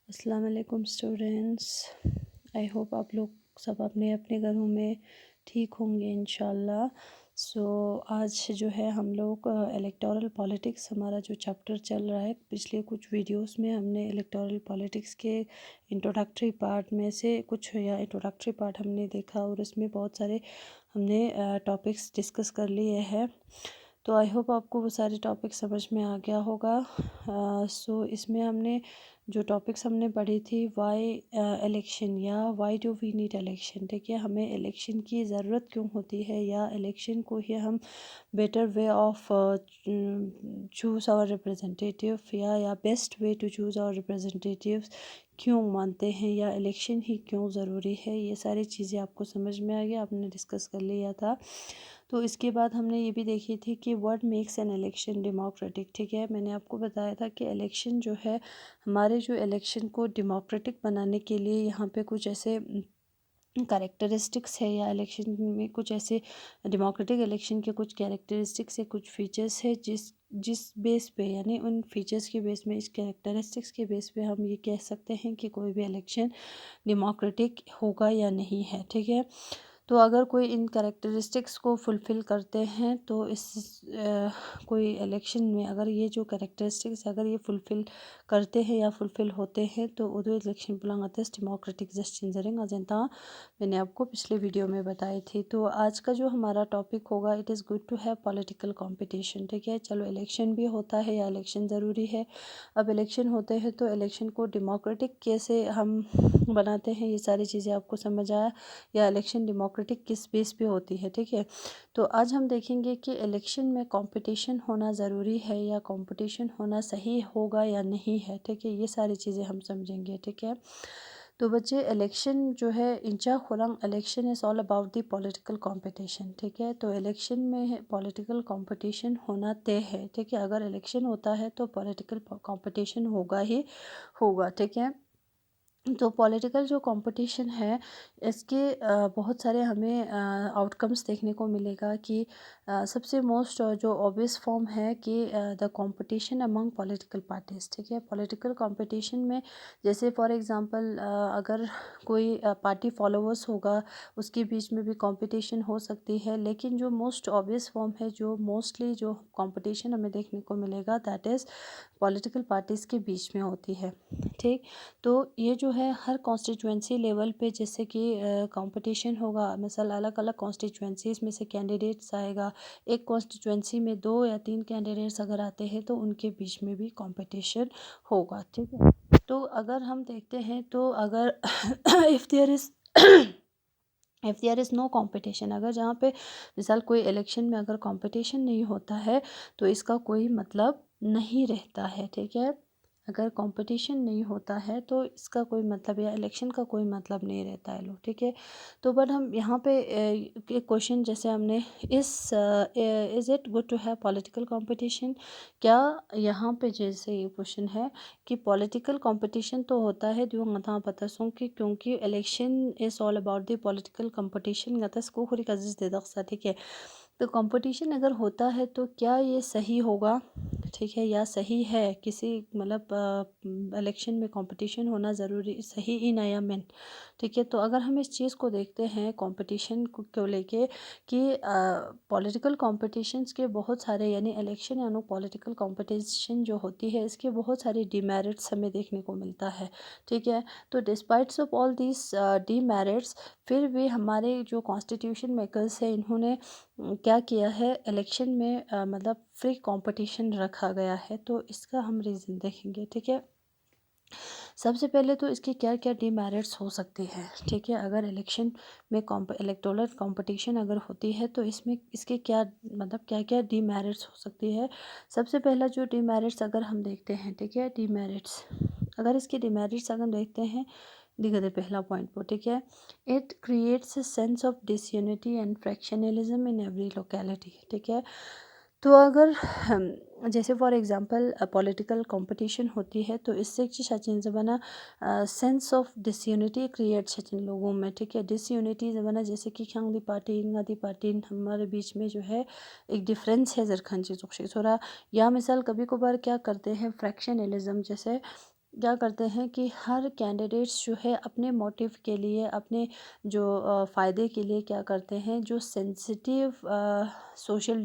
अस्सलाम वालेकुम students. I hope आप लोग सब अपने अपने घरों में ठीक होंगे इंशाल्लाह। आज जो है हम लोग इलेक्टोरल पॉलिटिक्स हमारा जो चैप्टर चल रहा है, पिछले कुछ वीडियोस में हमने इलेक्टोरल पॉलिटिक्स के इंट्रोडक्टरी पार्ट में से कुछ या इंट्रोडक्टरी पार्ट हमने देखा और इसमें बहुत सारे हमने टॉपिक्स डिस्कस कर लिए हैं। तो आई होप आपको वो सारे टॉपिक समझ में आ गया होगा। इसमें हमने जो टॉपिक्स हमने पढ़ी थी, वाई इलेक्शन या why do we need election, ठीक है, हमें इलेक्शन की ज़रूरत क्यों होती है या इलेक्शन को ही हम better way of choose our representative या best way to choose our representatives क्यों मानते हैं या इलेक्शन ही क्यों ज़रूरी है, ये सारी चीज़ें आपको समझ में आ गया, आपने डिस्कस कर लिया था। तो इसके बाद हमने ये भी देखी थी कि what makes an election democratic, ठीक है, मैंने आपको बताया था कि इलेक्शन जो है हमारे जो इलेक्शन को डेमोक्रेटिक बनाने के लिए यहाँ पे कुछ ऐसे कैरेक्टरिस्टिक्स है या इलेक्शन में कुछ ऐसे डेमोक्रेटिक इलेक्शन के कुछ कैरेक्टरिस्टिक्स है, कुछ फीचर्स है जिस जिस बेस पे यानी उन फीचर्स के बेस में, इस कैरेक्टरिस्टिक्स के बेस पे हम ये कह सकते हैं कि कोई भी इलेक्शन डेमोक्रेटिक होगा या नहीं है, ठीक है। तो अगर कोई इन कैरेक्टरिस्टिक्स को फुलफ़िल करते हैं तो कोई इलेक्शन में अगर ये जो कैरेक्टरिस्टिक्स अगर ये फुलफ़िल करते हैं या फुलफ़िल होते हैं तो उदो इलेक्शन बुलांगतस डेमोक्रेटिक जस्टिंजरिंग अजेंता मैंने आपको पिछले वीडियो में बताई थी। तो आज का जो हमारा टॉपिक होगा, it is good to have political competition, ठीक है। चलो, इलेक्शन भी होता है या इलेक्शन ज़रूरी है। अब इलेक्शन होते हैं तो इलेक्शन को डेमोक्रेटिक कैसे हम बनाते हैं, ये सारी चीज़ें आपको समझ आया, या इलेक्शन डेमोक्रेटिक किस बेस पे होती है, ठीक है। तो आज हम देखेंगे कि इलेक्शन में कंपटीशन होना ज़रूरी है या कंपटीशन होना सही होगा या नहीं है, ठीक है, ये सारी चीज़ें हम समझेंगे, ठीक है। तो बच्चे, इलेक्शन जो है इंचा खुरंग election is all about the political competition, ठीक है। तो इलेक्शन में पॉलिटिकल कंपटीशन होना तय है, ठीक है। अगर इलेक्शन होता है तो पॉलिटिकल कंपटीशन होगा ही होगा, ठीक है। तो पॉलिटिकल जो कंपटीशन है इसके बहुत सारे हमें आउटकम्स देखने को मिलेगा कि सबसे मोस्ट जो ऑब्वियस फॉर्म है कि the competition among political parties, ठीक है। पॉलिटिकल कंपटीशन में जैसे फॉर एग्जांपल अगर कोई पार्टी फॉलोअर्स होगा उसके बीच में भी कंपटीशन हो सकती है, लेकिन जो मोस्ट ऑब्वियस फॉर्म है, जो मोस्टली जो कंपटीशन हमें देखने को मिलेगा, दैट इज़ पॉलिटिकल पार्टीज़ के बीच में होती है, ठीक। तो ये जो है हर कॉन्स्टिट्यूंसी लेवल पे जैसे कि कंपटीशन होगा, मिसाल अलग अलग कॉन्स्टिट्यूंसीज़ में से कैंडिडेट्स आएगा, एक कॉन्स्टिट्यूंसी में 2 या 3 कैंडिडेट्स अगर आते हैं तो उनके बीच में भी कंपटीशन होगा, ठीक है। तो अगर हम देखते हैं तो अगर if there is if there is no competition, अगर जहाँ पे मिसाल कोई इलेक्शन में अगर कंपटीशन नहीं होता है तो इसका कोई मतलब नहीं रहता है, ठीक है। अगर कंपटीशन नहीं होता है तो इसका कोई मतलब या इलेक्शन का कोई मतलब नहीं रहता है लोग, ठीक है। तो बट हम यहाँ पे एक क्वेश्चन जैसे हमने is it good to have political competition, क्या यहाँ पे जैसे ये क्वेश्चन है कि पॉलिटिकल कंपटीशन तो होता है जो गता पता सो कि क्योंकि election is all about the political competition गतस को खुरी कजिज दे दक्सा, ठीक है। तो कंपटीशन अगर होता है तो क्या ये सही होगा, ठीक है, या सही है किसी मतलब इलेक्शन में कंपटीशन होना ज़रूरी सही इन या मैन, ठीक है। तो अगर हम इस चीज़ को देखते हैं कंपटीशन को लेके कि पॉलिटिकल कंपटीशंस के बहुत सारे यानी इलेक्शन यानी पॉलिटिकल कंपटीशन जो होती है इसके बहुत सारे डीमेरिट्स हमें देखने को मिलता है, ठीक है। तो डिस्पाइट्स ऑफ ऑल दिस डीमेरिट्स, फिर भी हमारे जो कॉन्स्टिट्यूशन मेकर्स हैं इन्होंने क्या किया है, इलेक्शन में मतलब फ्री कंपटीशन रखा गया है। तो इसका हम रीज़न देखेंगे, ठीक है। सबसे पहले तो इसके क्या क्या डीमेरिट्स हो सकती है, ठीक है। अगर इलेक्शन में इलेक्टोरल कंपटीशन अगर होती है तो इसमें इसके क्या मतलब क्या क्या डीमेरिट्स हो सकती है। सबसे पहला जो डीमेरिट्स अगर हम देखते हैं, ठीक है, डीमेरिट्स अगर इसके डीमेरिट्स अगर हम देखते हैं, दिखते पहला पॉइंट पर, ठीक है, it creates a sense of disunity and fractionalism in every locality, ठीक है। तो अगर जैसे फॉर एग्जांपल पॉलिटिकल कंपटीशन होती है तो इससे सचिन ज़माना sense of disunity create Sachin लोगों में, ठीक है। डिसयूनिटी ज़माना जैसे कि खंग दी पार्टी हमारे बीच में जो है एक डिफरेंस है जरखन चीज़ों से थोड़ा, या मिसाल कभी कभार क्या करते हैं फ्रैक्शनलिज्म, जैसे क्या करते हैं कि हर कैंडिडेट्स जो है अपने मोटिव के लिए, अपने जो फ़ायदे के लिए क्या करते हैं, जो सेंसिटिव सोशल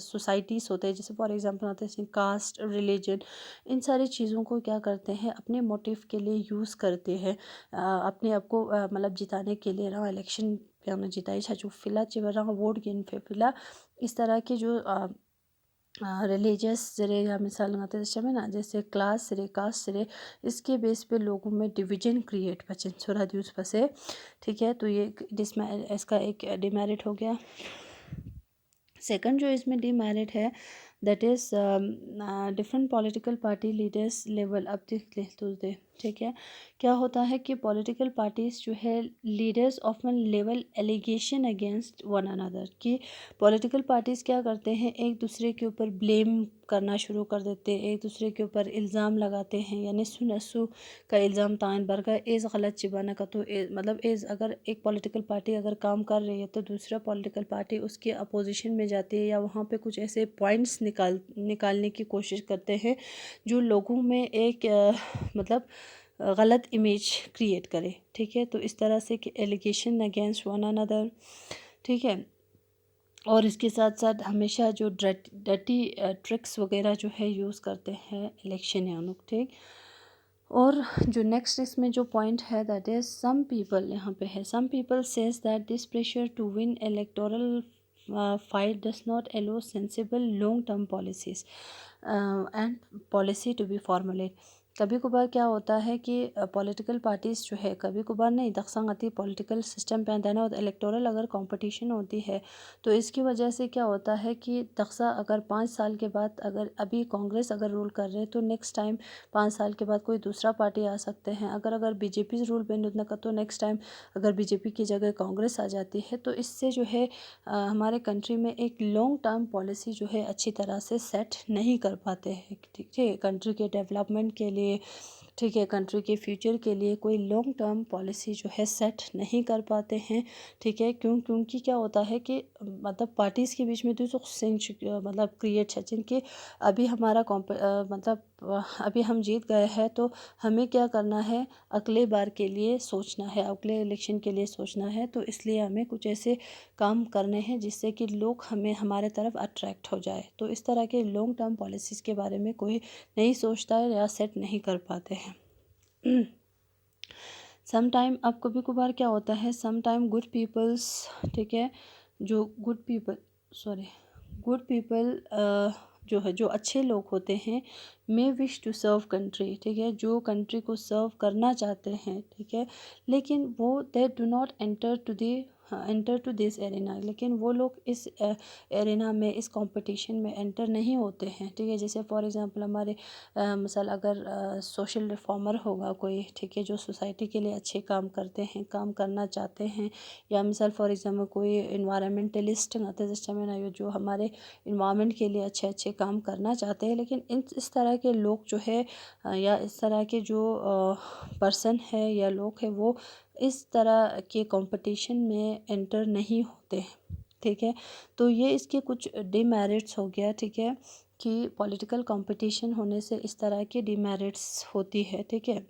सोसाइटीज़ होते हैं, जैसे फॉर एग्जांपल आते हैं कास्ट, रिलीजन, इन सारी चीज़ों को क्या करते हैं अपने मोटिव के लिए यूज़ करते हैं, अपने आप को मतलब जिताने के लिए ना, इलेक्शन पे जिताई छाचू फिला चिवरा वोट गेन पे फिला, इस तरह के जो रिलीजियस जरे या मिसाल लगाते हैं ना, जैसे क्लास रे, कास्ट रे, इसके बेस पे लोगों में डिवीजन क्रिएट बचे छोरा यूज बसे। ठीक है, तो ये इसका एक डिमेरिट हो गया। सेकंड जो इसमें डिमेरिट है, that is different political party leaders level अब देख ले तो दे। ठीक है, क्या होता है कि पॉलिटिकल पार्टीज़ जो है leaders often level allegation against one another, कि पॉलिटिकल पार्टीज़ क्या करते हैं, एक दूसरे के ऊपर ब्लेम करना शुरू कर देते हैं, एक दूसरे के ऊपर इल्ज़ाम लगाते हैं, यानी सुनसु का इल्ज़ाम तान बरका एज़ गलत चिबाना का, तो मतलब एज़ अगर एक पॉलिटिकल पार्टी अगर काम कर रही है तो दूसरा पॉलिटिकल पार्टी उसके अपोजिशन में जाती है, या वहाँ पे कुछ ऐसे पॉइंट्स निकालने की कोशिश करते हैं जो लोगों में एक मतलब गलत इमेज क्रिएट करे। ठीक है, तो इस तरह से कि एलिगेशन अगेंस्ट वन अनदर। ठीक है, और इसके साथ साथ हमेशा जो डर्टी ट्रिक्स वगैरह जो है यूज़ करते हैं इलेक्शन या अनुक। ठीक, और जो नेक्स्ट इसमें जो पॉइंट है, दैट इज़ सम पीपल, यहाँ पे है some people says that this pressure to win electoral fight does not allow sensible long term policies and policy to be formulate. कभी कभार क्या होता है कि पॉलिटिकल पार्टीज़ जो है, कभी कभार नहीं, दक्षांग आती पॉलिटिकल सिस्टम पे आता है ना, और इलेक्टोरल अगर कंपटीशन होती है तो इसकी वजह से क्या होता है कि दक्षा अगर 5 साल के बाद, अगर अभी कांग्रेस अगर रूल कर रहे हैं तो नेक्स्ट टाइम 5 साल के बाद कोई दूसरा पार्टी आ सकते हैं। अगर बीजेपी रूल पे उतना का, तो नेक्स्ट टाइम अगर बीजेपी की जगह कांग्रेस आ जाती है, तो इससे जो है हमारे कंट्री में एक लॉन्ग टर्म पॉलिसी जो है अच्छी तरह से सेट नहीं कर पाते हैं। ठीक है, कंट्री के डेवलपमेंट के लिए, ठीक है, कंट्री के फ्यूचर के लिए कोई लॉन्ग टर्म पॉलिसी जो है सेट नहीं कर पाते हैं। ठीक है, क्योंकि क्या होता है कि मतलब पार्टीज़ के बीच में तो मतलब क्रिएट है जिनके अभी हमारा मतलब अभी हम जीत गए हैं, तो हमें क्या करना है, अगले बार के लिए सोचना है, अगले इलेक्शन के लिए सोचना है, तो इसलिए हमें कुछ ऐसे काम करने हैं जिससे कि लोग हमें हमारे तरफ अट्रैक्ट हो जाए। तो इस तरह के लॉन्ग टर्म पॉलिसीज़ के बारे में कोई नहीं सोचता है या सेट नहीं कर पाते हैं। सम टाइम अब कभी कभार क्या होता है, सम टाइम गुड पीपल्स, ठीक है, जो गुड पीपल जो है, जो अच्छे लोग होते हैं, मे विश टू सर्व कंट्री, ठीक है, जो कंट्री को सर्व करना चाहते हैं, ठीक है, लेकिन वो they do not enter to this arena, लेकिन वो लोग इस एरिना में, इस कंपटीशन में एंटर नहीं होते हैं। ठीक है, जैसे फॉर एग्जांपल हमारे मिसाल अगर सोशल रिफॉर्मर होगा कोई, ठीक है, जो सोसाइटी के लिए अच्छे काम करते हैं, काम करना चाहते हैं, या मिसाल फॉर एग्जांपल कोई इन्वायरमेंटलिस्ट आते हैं जो हमारे इन्वायरमेंट के लिए अच्छे अच्छे काम करना चाहते हैं, लेकिन इस तरह के लोग जो है या इस तरह के जो पर्सन है या लोग है, वो इस तरह के कंपटीशन में एंटर नहीं होते हैं। ठीक है, तो ये इसके कुछ डिमेरिट्स हो गया। ठीक है, कि पॉलिटिकल कंपटीशन होने से इस तरह के डिमेरिट्स होती है। ठीक है,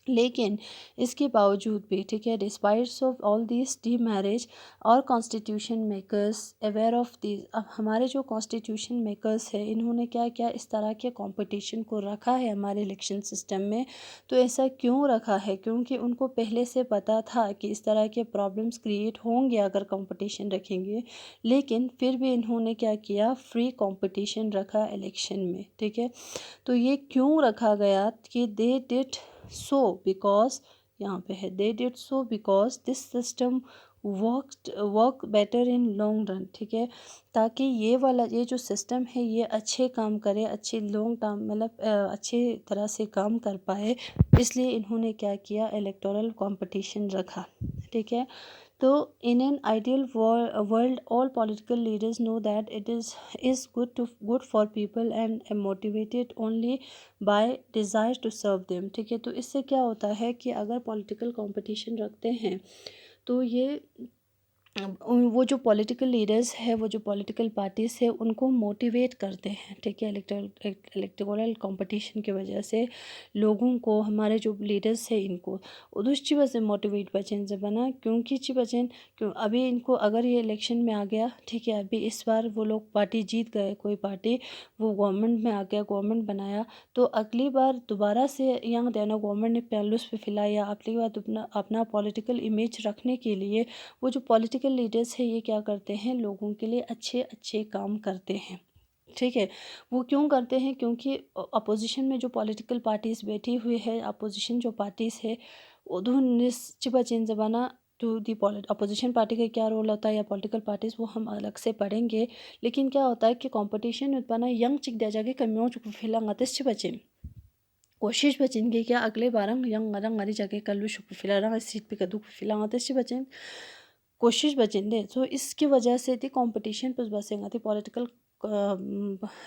लेकिन इसके बावजूद भी, ठीक है, despites of all this the marriage और constitution makers aware of this, अब हमारे जो कॉन्स्टिट्यूशन मेकर्स है, इन्होंने क्या क्या इस तरह के कंपटीशन को रखा है हमारे इलेक्शन सिस्टम में। तो ऐसा क्यों रखा है, क्योंकि उनको पहले से पता था कि इस तरह के प्रॉब्लम्स क्रिएट होंगे अगर कंपटीशन रखेंगे, लेकिन फिर भी इन्होंने क्या किया, फ्री कंपटीशन रखा इलेक्शन में। ठीक है, तो ये क्यों रखा गया कि दे डिड सो बिकॉज, यहाँ पे है, they did so because this system work better in long run. ठीक है, ताकि ये जो सिस्टम है ये अच्छे काम करे, अच्छे लॉन्ग टर्म मतलब अच्छे तरह से काम कर पाए, इसलिए इन्होंने क्या किया, इलेक्टोरल कंपटीशन रखा। ठीक है, तो in an ideal world all political leaders know that it is good for people and motivated only by desire to serve them। ठीक है, तो इससे क्या होता है कि अगर पॉलिटिकल कंपटीशन रखते हैं तो ये वो जो पॉलिटिकल लीडर्स है, वो जो पॉलिटिकल पार्टीज़ है, उनको मोटिवेट करते हैं, ठीक है। इलेक्टोरल कंपटीशन की वजह से लोगों को, हमारे जो लीडर्स है, इनको उदुष्ची वजह मोटिवेट बचन से बना, क्योंकि ची बचन क्यों अभी इनको अगर ये इलेक्शन में आ गया, ठीक है, अभी इस बार वो लोग पार्टी जीत गए, कोई पार्टी वो गवर्नमेंट में आ गया, गवर्नमेंट बनाया, तो अगली बार दोबारा से यहाँ देना गवर्नमेंट ने पहलुस पे फिलाया, अगली बार अपना अपना पॉलिटिकल इमेज रखने के लिए वो जो पॉलिटिकल लीडर्स है, ये क्या करते हैं, लोगों के लिए अच्छे अच्छे काम करते हैं, ठीक है। वो क्यों करते हैं, क्योंकि अपोजिशन में जो पॉलिटिकल पार्टीज़ बैठी हुई है, अपोजिशन जो पार्टीज़ है, उधर निश्चित जबाना टू दी अपोजिशन पार्टी का क्या रोल होता है, या पॉलिटिकल पार्टीज़, वो हम अलग से पढ़ेंगे। लेकिन क्या होता है कि कंपटीशन उत्पन्न यंग चिक दे जाके कमियों चुक फिलंगतिस बचे कोशिश बचन के क्या अगले बार यंग रंग हरी जगह कल फिला रंग सीट पे कदू फिलंगतिस बचन कोशिश बचन दे। तो इसकी वजह से थी कंपटीशन पर बसेंगा थी पॉलिटिकल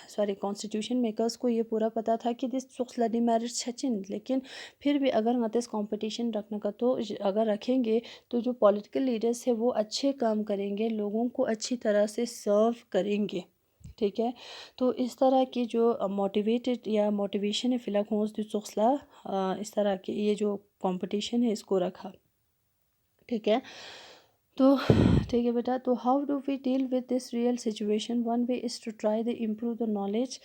सॉरी कॉन्स्टिट्यूशन मेकर्स को ये पूरा पता था कि दिस सुखलडी मैरिज सचिन, लेकिन फिर भी अगर नतिस कंपटीशन रखने का, तो अगर रखेंगे तो जो पॉलिटिकल लीडर्स है वो अच्छे काम करेंगे, लोगों को अच्छी तरह से सर्व करेंगे, ठीक है। तो इस तरह की जो मोटिवेटेड या मोटिवेशन है फिलहाल इस तरह के ये जो कंपटीशन है इसको रखा, ठीक है। तो ठीक है बेटा, तो how do we deal with this real situation, one way is to try the improve the knowledge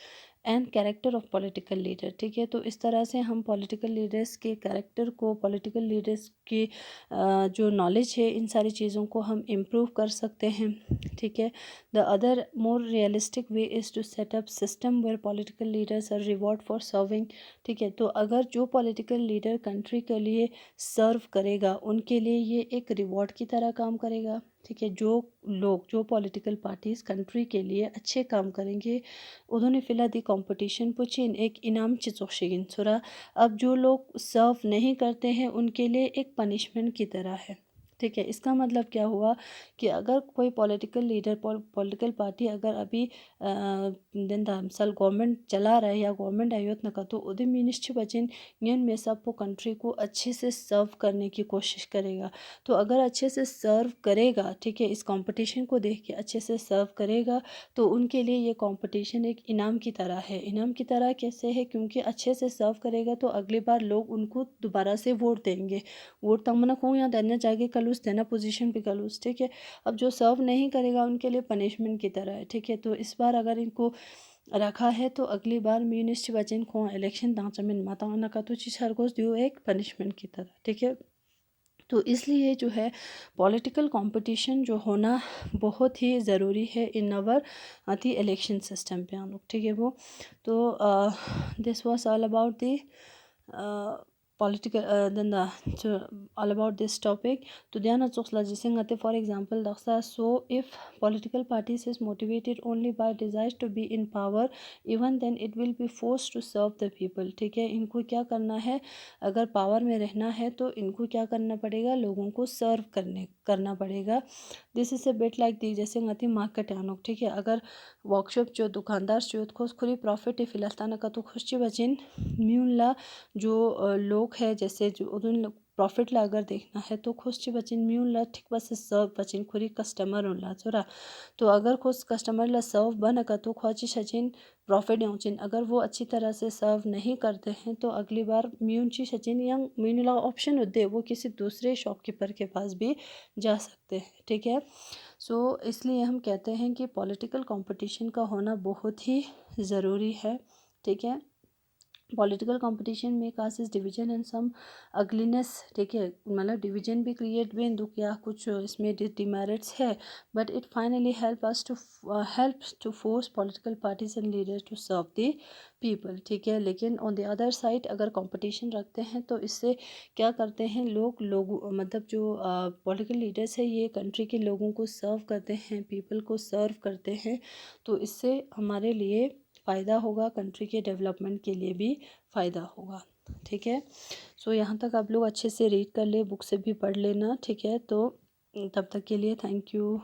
and character of political leader, ठीक है। तो इस तरह से हम पॉलिटिकल लीडर्स के कैरेक्टर को, पॉलिटिकल लीडर्स की जो नॉलेज है, इन सारी चीज़ों को हम इम्प्रूव कर सकते हैं, ठीक है। The other more realistic way is to set up system where political leaders are reward for serving, ठीक है। तो अगर जो पॉलिटिकल लीडर कंट्री के लिए सर्व करेगा, उनके लिए ये एक रिवॉर्ड की तरह काम करेगा, ठीक है। जो लोग, जो पॉलिटिकल पार्टीज़ कंट्री के लिए अच्छे काम करेंगे, उन्होंने फिलहाल दी कंपटीशन पुचिन एक इनाम चिचोशिगिन सुरा। अब जो लोग सर्व नहीं करते हैं, उनके लिए एक पनिशमेंट की तरह है, ठीक है। इसका मतलब क्या हुआ कि अगर कोई पॉलिटिकल लीडर, पॉलिटिकल पार्टी अगर अभी दिन मिसाल गवर्नमेंट चला रहा है या गवर्नमेंट आयोत न का, तो उधर मिनिस्ट्री बचन इन में सब वो कंट्री को अच्छे से सर्व करने की कोशिश करेगा। तो अगर अच्छे से सर्व करेगा, ठीक है, इस कंपटीशन को देख के अच्छे से सर्व करेगा, तो उनके लिए ये कंपटीशन एक इनाम की तरह है। इनाम की तरह कैसे है, क्योंकि अच्छे से सर्व करेगा तो अगली बार लोग उनको दोबारा से वोट देंगे। वोट तमना कहूँ या देना जाके कलूस देना पोजीशन पे कलूस, ठीक है। अब जो सर्व नहीं करेगा उनके लिए पनिशमेंट की तरह है, ठीक है। तो इस बार अगर इनको रखा है, तो अगली बार म्यूनिस्ट बचन को इलेक्शन दाँचमिन माता का तो चीज हर कुछ दियो एक पनिशमेंट की तरह, ठीक है। तो इसलिए जो है पॉलिटिकल कंपटीशन जो होना बहुत ही ज़रूरी है इन अवर अति इलेक्शन सिस्टम पे हम लोग, ठीक है। वो तो this was all about the political then the so all about this topic. To diana choxla jisengate for example daksa, so if political parties is motivated only by desire to be in power, even then it will be forced to serve the people, ठीक है। इनको क्या करना है, अगर power में रहना है तो इनको क्या करना पड़ेगा, लोगों को सर्व करना पड़ेगा। This is a bit like the जैसे गति मार्केट आनोक, ठीक है। अगर वर्कशॉप जो दुकानदार जो खुद खुली प्रॉफिट है फिलस्ताना का, तो खुश बचिन म्यूनला जो लोग है, जैसे जो उन प्रॉफिट ला अगर देखना है, तो खुश बचिन म्यूनला ठीक बस सर्व बचिन खुरी कस्टमर उनला छोरा। तो अगर खुद कस्टमर ला सर्व बन का, तो खोची सचिन प्रॉफिट यूचिन। अगर वो अच्छी तरह से सर्व नहीं करते हैं, तो अगली बार म्यूनची सचिन या म्यूनला ऑप्शन दे, वो किसी दूसरे शॉपकीपर के पास भी जा सकते हैं, ठीक है। सो इसलिए हम कहते हैं कि पॉलिटिकल कंपटीशन का होना बहुत ही ज़रूरी है, ठीक है। पॉलिटिकल कंपटीशन में कासिस डिवीजन एंड सम अगलीनेस, ठीक है, मतलब डिवीजन भी क्रिएट भी दुख या कुछ इसमें डिमेरिट्स है, but it finally help to force political parties and leaders to serve the people, ठीक है। लेकिन ऑन द अदर साइड अगर कंपटीशन रखते हैं, तो इससे क्या करते हैं लोग मतलब जो पॉलिटिकल लीडर्स है, ये कंट्री के लोगों को सर्व करते हैं, पीपल को सर्व करते हैं। तो इससे हमारे लिए फ़ायदा होगा, कंट्री के डेवलपमेंट के लिए भी फ़ायदा होगा, ठीक है। सो यहाँ तक आप लोग अच्छे से रीड कर ले, बुक से भी पढ़ लेना, ठीक है। तो तब तक के लिए थैंक यू।